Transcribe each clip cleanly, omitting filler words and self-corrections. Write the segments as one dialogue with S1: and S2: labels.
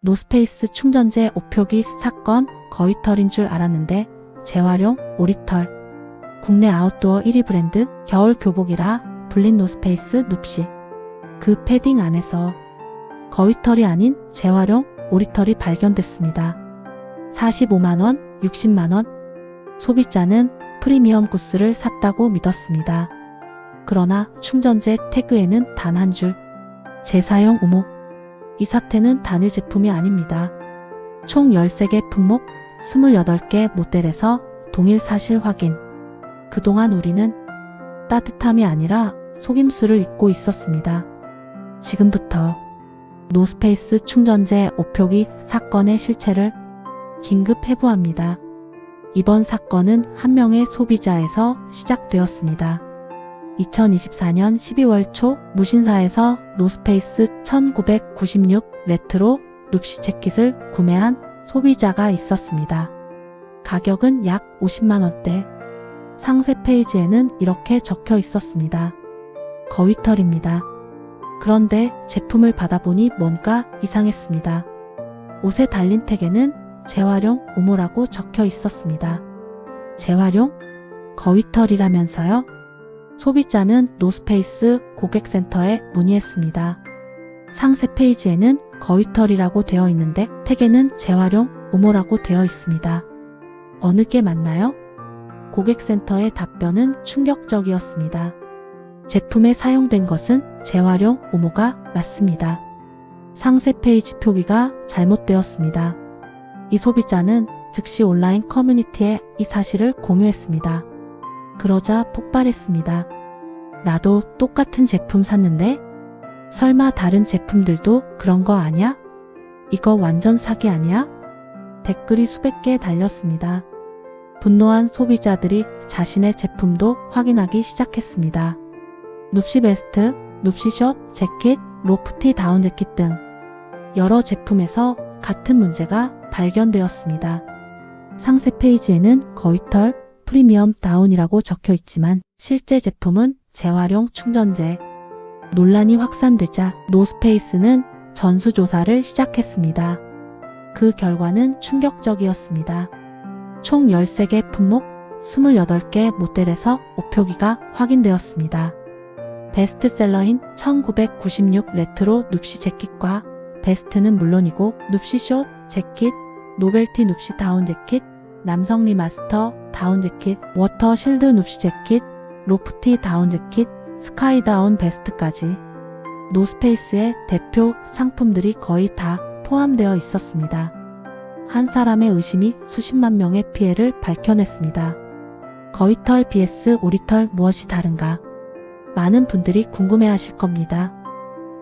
S1: 노스페이스 충전재 오표기 사건 거위털인 줄 알았는데 재활용 오리털. 국내 아웃도어 1위 브랜드 겨울 교복이라 불린 노스페이스 눕시. 그 패딩 안에서 거위털이 아닌 재활용 오리털이 발견됐습니다. 45만원, 60만원. 소비자는 프리미엄 구스를 샀다고 믿었습니다. 그러나 충전재 태그에는 단 한 줄. 재사용 우모. 이 사태는 단일 제품이 아닙니다. 총 13개 품목, 28개 모델에서 동일 사실 확인. 그동안 우리는 따뜻함이 아니라 속임수를 잊고 있었습니다. 지금부터 노스페이스 충전재 오표기 사건의 실체를 긴급 해부합니다. 이번 사건은 한 명의 소비자에서 시작되었습니다. 2024년 12월 초 무신사에서 노스페이스 1996 레트로 눕시 재킷을 구매한 소비자가 있었습니다. 가격은 약 50만원대. 상세 페이지에는 이렇게 적혀 있었습니다. 거위털입니다. 그런데 제품을 받아보니 뭔가 이상했습니다. 옷에 달린 택에는 재활용 우모라고 적혀 있었습니다. 재활용? 거위털이라면서요? 소비자는 노스페이스 고객센터에 문의했습니다. 상세 페이지에는 거위털이라고 되어 있는데 택에는 재활용 우모라고 되어 있습니다. 어느 게 맞나요? 고객센터의 답변은 충격적이었습니다. 제품에 사용된 것은 재활용 우모가 맞습니다. 상세 페이지 표기가 잘못되었습니다. 이 소비자는 즉시 온라인 커뮤니티에 이 사실을 공유했습니다. 그러자 폭발했습니다. 나도 똑같은 제품 샀는데? 설마 다른 제품들도 그런 거 아냐? 이거 완전 사기 아니야? 댓글이 수백 개 달렸습니다. 분노한 소비자들이 자신의 제품도 확인하기 시작했습니다. 눕시 베스트, 눕시 숏, 재킷, 로프티 다운 재킷 등 여러 제품에서 같은 문제가 발견되었습니다. 상세 페이지에는 거위털, 프리미엄 다운이라고 적혀 있지만 실제 제품은 재활용 충전재. 논란이 확산되자 노스페이스는 전수조사를 시작했습니다. 그 결과는 충격적이었습니다. 총 13개 품목, 28개 모델에서 오표기가 확인되었습니다. 베스트셀러인 1996 레트로 눕시 재킷과 베스트는 물론이고 눕시 숏, 재킷, 노벨티 눕시 다운 재킷, 남성 리마스터 다운 재킷, 워터 실드 눕시 재킷, 로프티 다운 재킷, 스카이 다운 베스트까지 노스페이스의 대표 상품들이 거의 다 포함되어 있었습니다. 한 사람의 의심이 수십만 명의 피해를 밝혀냈습니다. 거위털 vs 오리털 무엇이 다른가? 많은 분들이 궁금해하실 겁니다.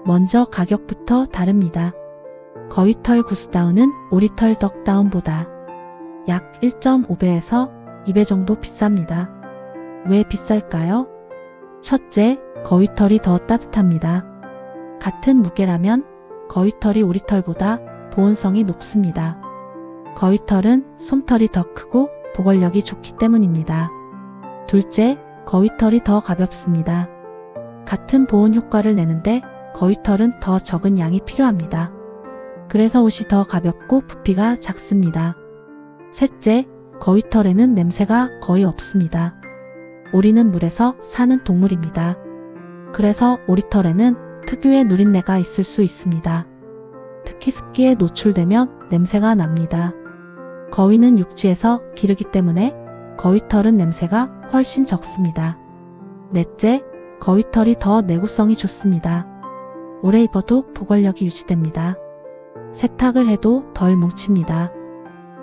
S1: 먼저 가격부터 다릅니다. 거위털 구스다운은 오리털 덕다운보다 약 1.5배에서 2배 정도 비쌉니다. 왜 비쌀까요? 첫째, 거위털이 더 따뜻합니다. 같은 무게라면 거위털이 오리털보다 보온성이 높습니다. 거위털은 솜털이 더 크고 보관력이 좋기 때문입니다. 둘째, 거위털이 더 가볍습니다. 같은 보온 효과를 내는데 거위털은 더 적은 양이 필요합니다. 그래서 옷이 더 가볍고 부피가 작습니다. 셋째, 거위털에는 냄새가 거의 없습니다. 오리는 물에서 사는 동물입니다. 그래서 오리털에는 특유의 누린내가 있을 수 있습니다. 특히 습기에 노출되면 냄새가 납니다. 거위는 육지에서 기르기 때문에 거위털은 냄새가 훨씬 적습니다. 넷째, 거위털이 더 내구성이 좋습니다. 오래 입어도 보관력이 유지됩니다. 세탁을 해도 덜 뭉칩니다.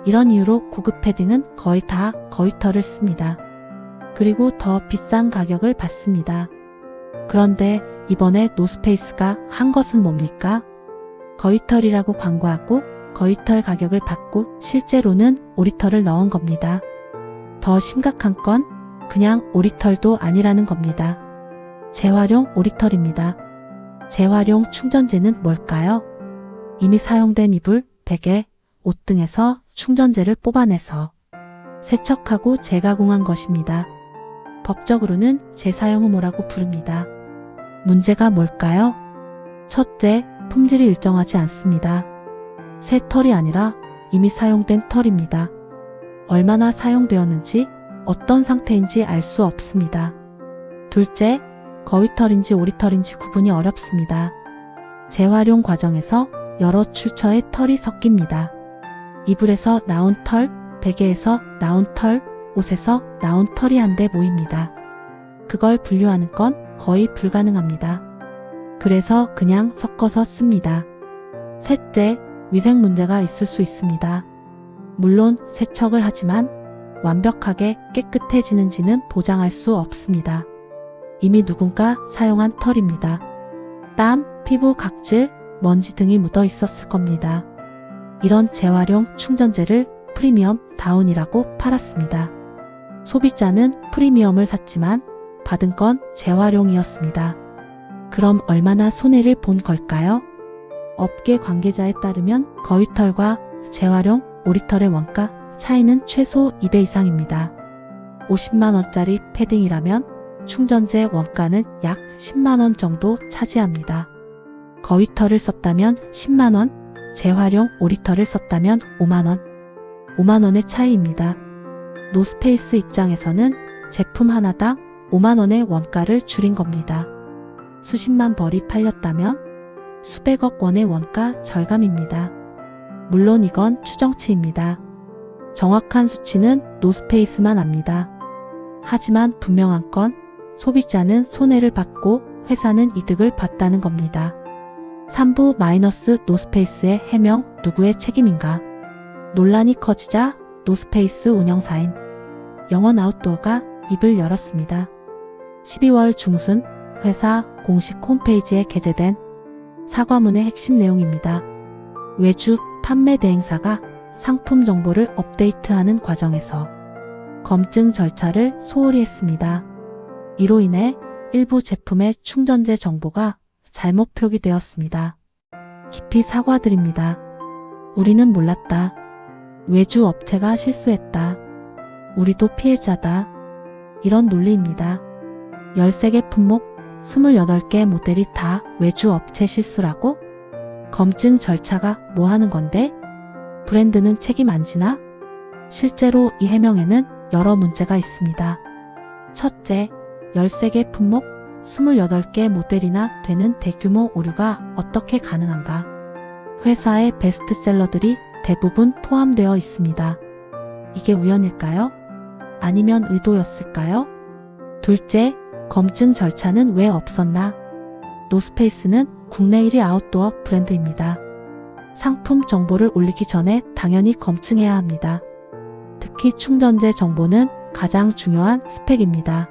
S1: 이런 이유로 고급 패딩은 거의 다 거위털을 씁니다. 그리고 더 비싼 가격을 받습니다. 그런데 이번에 노스페이스가 한 것은 뭡니까? 거위털이라고 광고하고 거위털 가격을 받고 실제로는 오리털을 넣은 겁니다. 더 심각한 건 그냥 오리털도 아니라는 겁니다. 재활용 오리털입니다. 재활용 충전재는 뭘까요? 이미 사용된 이불, 베개, 옷 등에서 충전재를 뽑아내서 세척하고 재가공한 것입니다. 법적으로는 재사용 의무라고 부릅니다. 문제가 뭘까요? 첫째, 품질이 일정하지 않습니다. 새 털이 아니라 이미 사용된 털입니다. 얼마나 사용되었는지 어떤 상태인지 알 수 없습니다. 둘째, 거위털인지 오리털인지 구분이 어렵습니다. 재활용 과정에서 여러 출처의 털이 섞입니다. 이불에서 나온 털, 베개에서 나온 털, 옷에서 나온 털이 한데 모입니다. 그걸 분류하는 건 거의 불가능합니다. 그래서 그냥 섞어서 씁니다. 셋째, 위생 문제가 있을 수 있습니다. 물론 세척을 하지만 완벽하게 깨끗해지는지는 보장할 수 없습니다. 이미 누군가 사용한 털입니다. 땀, 피부 각질, 먼지 등이 묻어 있었을 겁니다. 이런 재활용 충전재를 프리미엄 다운이라고 팔았습니다. 소비자는 프리미엄을 샀지만 받은 건 재활용이었습니다. 그럼 얼마나 손해를 본 걸까요? 업계 관계자에 따르면 거위털과 재활용 오리털의 원가 차이는 최소 2배 이상입니다. 50만원짜리 패딩이라면 충전재 원가는 약 10만원 정도 차지합니다. 거위털을 썼다면 10만원, 재활용 오리털을 썼다면 5만원. 5만원의 차이입니다. 노스페이스 입장에서는 제품 하나당 5만원의 원가를 줄인 겁니다. 수십만 벌이 팔렸다면 수백억 원의 원가 절감입니다. 물론 이건 추정치입니다. 정확한 수치는 노스페이스만 압니다. 하지만 분명한 건 소비자는 손해를 받고 회사는 이득을 봤다는 겁니다. 3부 마이너스 노스페이스의 해명 누구의 책임인가? 논란이 커지자 노스페이스 운영사인 영원 아웃도어가 입을 열었습니다. 12월 중순 회사 공식 홈페이지에 게재된 사과문의 핵심 내용입니다. 외주 판매 대행사가 상품 정보를 업데이트하는 과정에서 검증 절차를 소홀히 했습니다. 이로 인해 일부 제품의 충전재 정보가 잘못 표기되었습니다. 깊이 사과드립니다. 우리는 몰랐다. 외주 업체가 실수했다. 우리도 피해자다. 이런 논리입니다. 13개 품목, 28개 모델이 다 외주 업체 실수라고? 검증 절차가 뭐 하는 건데? 브랜드는 책임 안 지나? 실제로 이 해명에는 여러 문제가 있습니다. 첫째, 13개 품목, 28개 모델이나 되는 대규모 오류가 어떻게 가능한가? 회사의 베스트셀러들이 대부분 포함되어 있습니다. 이게 우연일까요? 아니면 의도였을까요? 둘째, 검증 절차는 왜 없었나? 노스페이스는 국내 1위 아웃도어 브랜드입니다. 상품 정보를 올리기 전에 당연히 검증해야 합니다. 특히 충전재 정보는 가장 중요한 스펙입니다.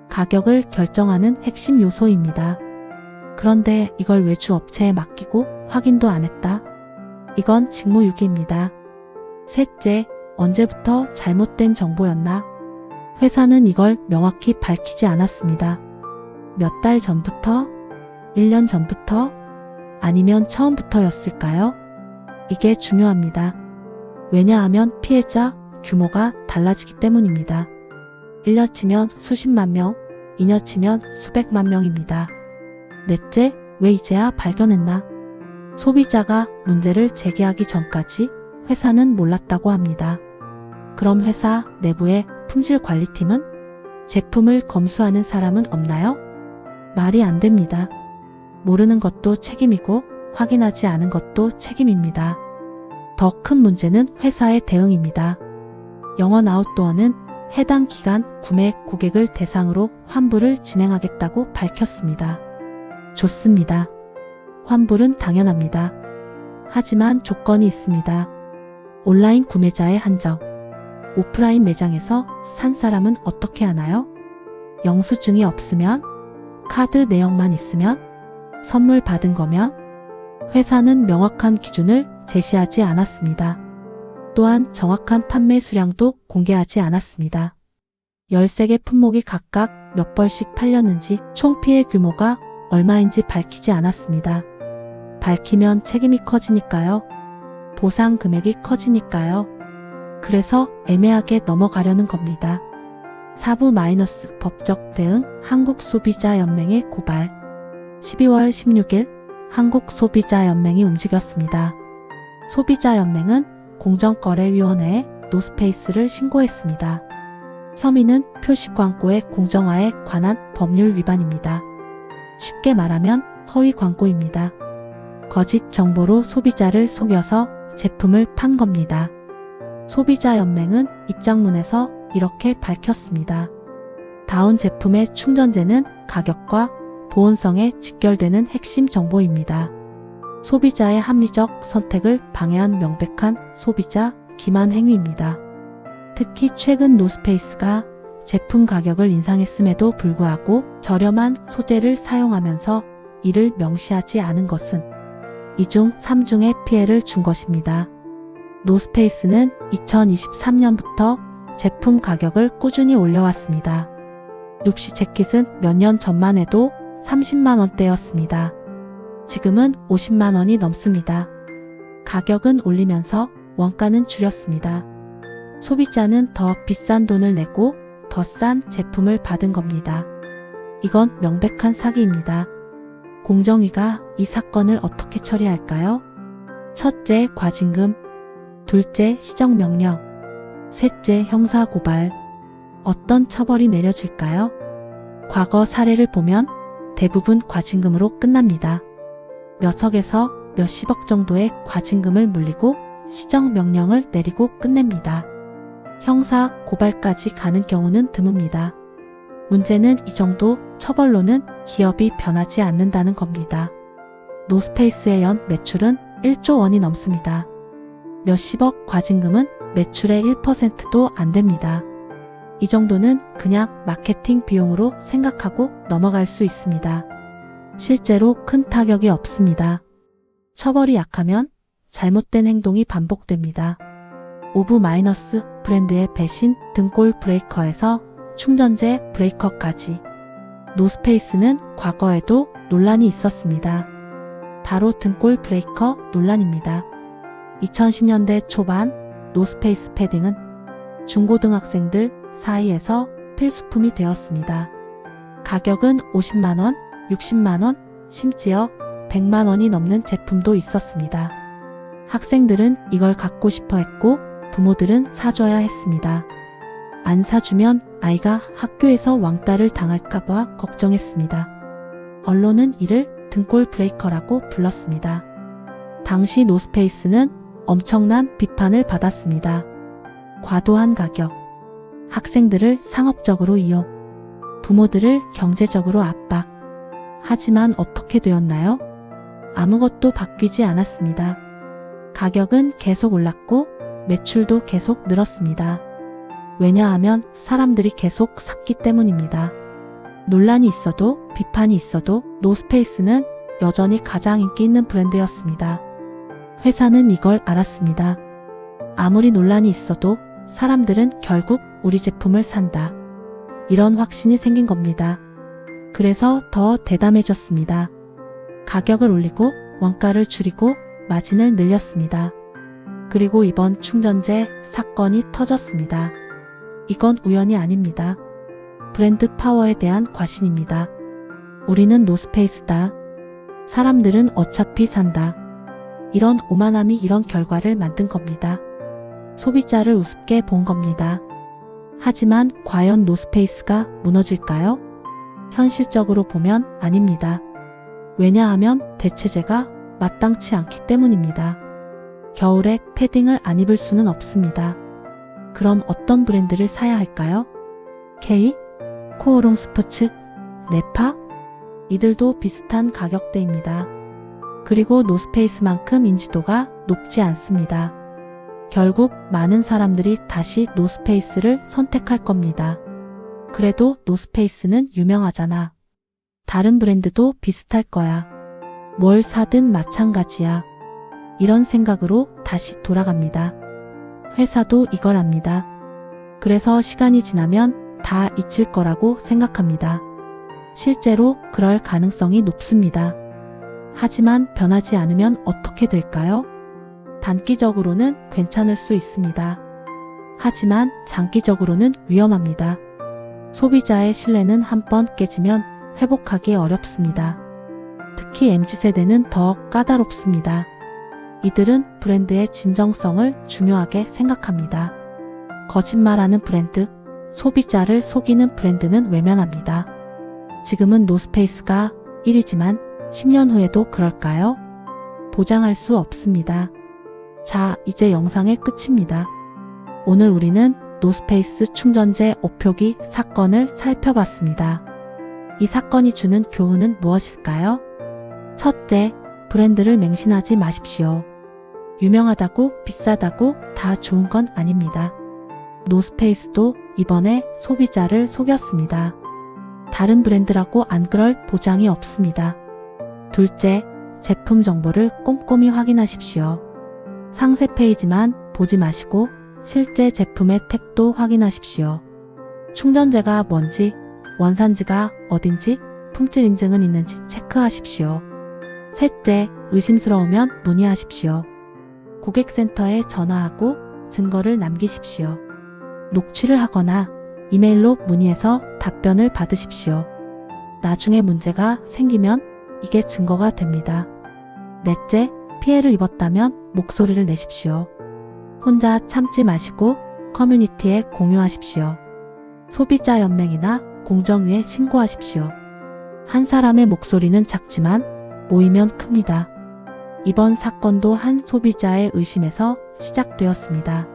S1: 가격을 결정하는 핵심 요소입니다. 그런데 이걸 외주 업체에 맡기고 확인도 안 했다. 이건 직무유기입니다. 셋째, 언제부터 잘못된 정보였나? 회사는 이걸 명확히 밝히지 않았습니다. 몇 달 전부터? 1년 전부터? 아니면 처음부터였을까요? 이게 중요합니다. 왜냐하면 피해자 규모가 달라지기 때문입니다. 1년 치면 수십만 명, 2년 치면 수백만 명입니다. 넷째, 왜 이제야 발견했나? 소비자가 문제를 제기하기 전까지 회사는 몰랐다고 합니다. 그럼 회사 내부의 품질관리팀은? 제품을 검수하는 사람은 없나요? 말이 안 됩니다. 모르는 것도 책임이고 확인하지 않은 것도 책임입니다. 더 큰 문제는 회사의 대응입니다. 영원 아웃도어는 해당 기간 구매 고객을 대상으로 환불을 진행하겠다고 밝혔습니다. 좋습니다. 환불은 당연합니다. 하지만 조건이 있습니다. 온라인 구매자의 한정. 오프라인 매장에서 산 사람은 어떻게 하나요? 영수증이 없으면? 카드 내역만 있으면? 선물 받은 거면? 회사는 명확한 기준을 제시하지 않았습니다. 또한 정확한 판매 수량도 공개하지 않았습니다. 13개 품목이 각각 몇 벌씩 팔렸는지 총 피해 규모가 얼마인지 밝히지 않았습니다. 밝히면 책임이 커지니까요. 보상 금액이 커지니까요. 그래서 애매하게 넘어가려는 겁니다. 4부 마이너스 법적 대응 한국소비자연맹의 고발. 12월 16일 한국소비자연맹이 움직였습니다. 소비자연맹은 공정거래위원회에 노스페이스를 신고했습니다. 혐의는 표시 광고의 공정화에 관한 법률 위반입니다. 쉽게 말하면 허위 광고입니다. 거짓 정보로 소비자를 속여서 제품을 판 겁니다. 소비자연맹은 입장문에서 이렇게 밝혔습니다. 다운 제품의 충전재는 가격과 보온성에 직결되는 핵심 정보입니다. 소비자의 합리적 선택을 방해한 명백한 소비자 기만 행위입니다. 특히 최근 노스페이스가 제품 가격을 인상했음에도 불구하고 저렴한 소재를 사용하면서 이를 명시하지 않은 것은 2중 3중의 피해를 준 것입니다. 노스페이스는 2023년부터 제품 가격을 꾸준히 올려왔습니다. 눕시 재킷은 몇 년 전만 해도 30만원대였습니다. 지금은 50만원이 넘습니다. 가격은 올리면서 원가는 줄였습니다. 소비자는 더 비싼 돈을 내고 더 싼 제품을 받은 겁니다. 이건 명백한 사기입니다. 공정위가 이 사건을 어떻게 처리할까요? 첫째, 과징금. 둘째, 시정명령. 셋째, 형사고발. 어떤 처벌이 내려질까요? 과거 사례를 보면 대부분 과징금으로 끝납니다. 몇 억에서 몇십억 정도의 과징금을 물리고 시정명령을 내리고 끝냅니다. 형사 고발까지 가는 경우는 드뭅니다. 문제는 이 정도 처벌로는 기업이 변하지 않는다는 겁니다. 노스페이스의 연 매출은 1조 원이 넘습니다. 몇십억 과징금은 매출의 1%도 안 됩니다. 이 정도는 그냥 마케팅 비용으로 생각하고 넘어갈 수 있습니다. 실제로 큰 타격이 없습니다. 처벌이 약하면 잘못된 행동이 반복됩니다. 오브 마이너스 브랜드의 배신 등골 브레이커에서 충전재 브레이커까지 노스페이스는 과거에도 논란이 있었습니다. 바로 등골 브레이커 논란입니다. 2010년대 초반 노스페이스 패딩은 중고등학생들 사이에서 필수품이 되었습니다. 가격은 50만원, 60만원, 심지어 100만원이 넘는 제품도 있었습니다. 학생들은 이걸 갖고 싶어 했고 부모들은 사줘야 했습니다. 안 사주면 아이가 학교에서 왕따를 당할까봐 걱정했습니다. 언론은 이를 등골 브레이커라고 불렀습니다. 당시 노스페이스는 엄청난 비판을 받았습니다. 과도한 가격, 학생들을 상업적으로 이용, 부모들을 경제적으로 압박. 하지만 어떻게 되었나요? 아무것도 바뀌지 않았습니다. 가격은 계속 올랐고 매출도 계속 늘었습니다. 왜냐하면 사람들이 계속 샀기 때문입니다. 논란이 있어도 비판이 있어도 노스페이스는 여전히 가장 인기 있는 브랜드였습니다. 회사는 이걸 알았습니다. 아무리 논란이 있어도 사람들은 결국 우리 제품을 산다. 이런 확신이 생긴 겁니다. 그래서 더 대담해졌습니다. 가격을 올리고 원가를 줄이고 마진을 늘렸습니다. 그리고 이번 충전재 사건이 터졌습니다. 이건 우연이 아닙니다. 브랜드 파워에 대한 과신입니다. 우리는 노스페이스다. 사람들은 어차피 산다. 이런 오만함이 이런 결과를 만든 겁니다. 소비자를 우습게 본 겁니다. 하지만 과연 노스페이스가 무너질까요? 현실적으로 보면 아닙니다. 왜냐하면 대체재가 마땅치 않기 때문입니다. 겨울에 패딩을 안 입을 수는 없습니다. 그럼 어떤 브랜드를 사야 할까요? K, 코오롱 스포츠, 네파? 이들도 비슷한 가격대입니다. 그리고 노스페이스만큼 인지도가 높지 않습니다. 결국 많은 사람들이 다시 노스페이스를 선택할 겁니다. 그래도 노스페이스는 유명하잖아. 다른 브랜드도 비슷할 거야. 뭘 사든 마찬가지야. 이런 생각으로 다시 돌아갑니다. 회사도 이걸 압니다. 그래서 시간이 지나면 다 잊힐 거라고 생각합니다. 실제로 그럴 가능성이 높습니다. 하지만 변하지 않으면 어떻게 될까요? 단기적으로는 괜찮을 수 있습니다. 하지만 장기적으로는 위험합니다. 소비자의 신뢰는 한번 깨지면 회복하기 어렵습니다. 특히 MZ세대는 더 까다롭습니다. 이들은 브랜드의 진정성을 중요하게 생각합니다. 거짓말하는 브랜드, 소비자를 속이는 브랜드는 외면합니다. 지금은 노스페이스가 1위지만 10년 후에도 그럴까요? 보장할 수 없습니다. 자, 이제 영상의 끝입니다. 오늘 우리는 노스페이스 충전재 오표기 사건을 살펴봤습니다. 이 사건이 주는 교훈은 무엇일까요? 첫째, 브랜드를 맹신하지 마십시오. 유명하다고 비싸다고 다 좋은 건 아닙니다. 노스페이스도 이번에 소비자를 속였습니다. 다른 브랜드라고 안 그럴 보장이 없습니다. 둘째, 제품 정보를 꼼꼼히 확인하십시오. 상세 페이지만 보지 마시고 실제 제품의 택도 확인하십시오. 충전재가 뭔지, 원산지가 어딘지, 품질 인증은 있는지 체크하십시오. 셋째, 의심스러우면 문의하십시오. 고객센터에 전화하고 증거를 남기십시오. 녹취를 하거나 이메일로 문의해서 답변을 받으십시오. 나중에 문제가 생기면 이게 증거가 됩니다. 넷째, 피해를 입었다면 목소리를 내십시오. 혼자 참지 마시고 커뮤니티에 공유하십시오. 소비자연맹이나 공정위에 신고하십시오. 한 사람의 목소리는 작지만 모이면 큽니다. 이번 사건도 한 소비자의 의심에서 시작되었습니다.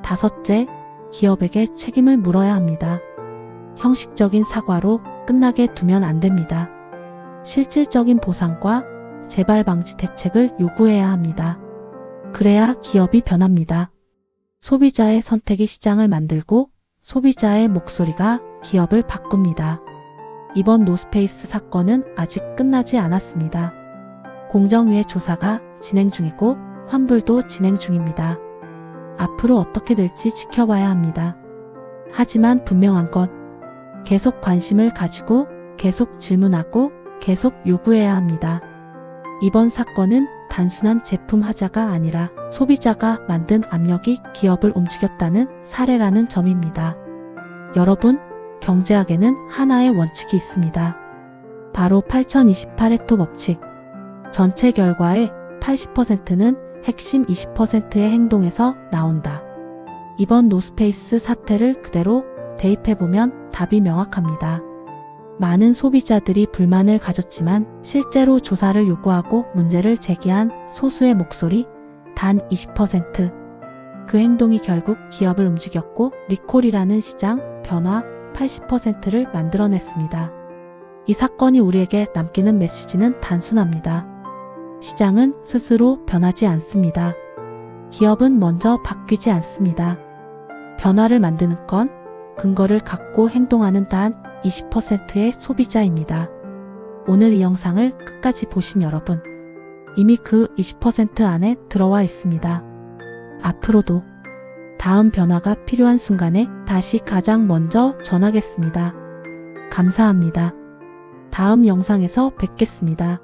S1: 다섯째, 기업에게 책임을 물어야 합니다. 형식적인 사과로 끝나게 두면 안 됩니다. 실질적인 보상과 재발 방지 대책을 요구해야 합니다. 그래야 기업이 변합니다. 소비자의 선택이 시장을 만들고 소비자의 목소리가 기업을 바꿉니다. 이번 노스페이스 사건은 아직 끝나지 않았습니다. 공정위의 조사가 진행 중이고 환불도 진행 중입니다. 앞으로 어떻게 될지 지켜봐야 합니다. 하지만 분명한 것, 계속 관심을 가지고 계속 질문하고 계속 요구해야 합니다. 이번 사건은 단순한 제품 하자가 아니라 소비자가 만든 압력이 기업을 움직였다는 사례라는 점입니다. 여러분, 경제학에는 하나의 원칙이 있습니다. 바로 8028의 톱 법칙. 전체 결과의 80%는 핵심 20%의 행동에서 나온다. 이번 노스페이스 사태를 그대로 대입해보면 답이 명확합니다. 많은 소비자들이 불만을 가졌지만 실제로 조사를 요구하고 문제를 제기한 소수의 목소리 단 20%. 그 행동이 결국 기업을 움직였고 리콜이라는 시장 변화 80%를 만들어냈습니다. 이 사건이 우리에게 남기는 메시지는 단순합니다. 시장은 스스로 변하지 않습니다. 기업은 먼저 바뀌지 않습니다. 변화를 만드는 건 근거를 갖고 행동하는 단 20%의 소비자입니다. 오늘 이 영상을 끝까지 보신 여러분, 이미 그 20% 안에 들어와 있습니다. 앞으로도 다음 변화가 필요한 순간에 다시 가장 먼저 전하겠습니다. 감사합니다. 다음 영상에서 뵙겠습니다.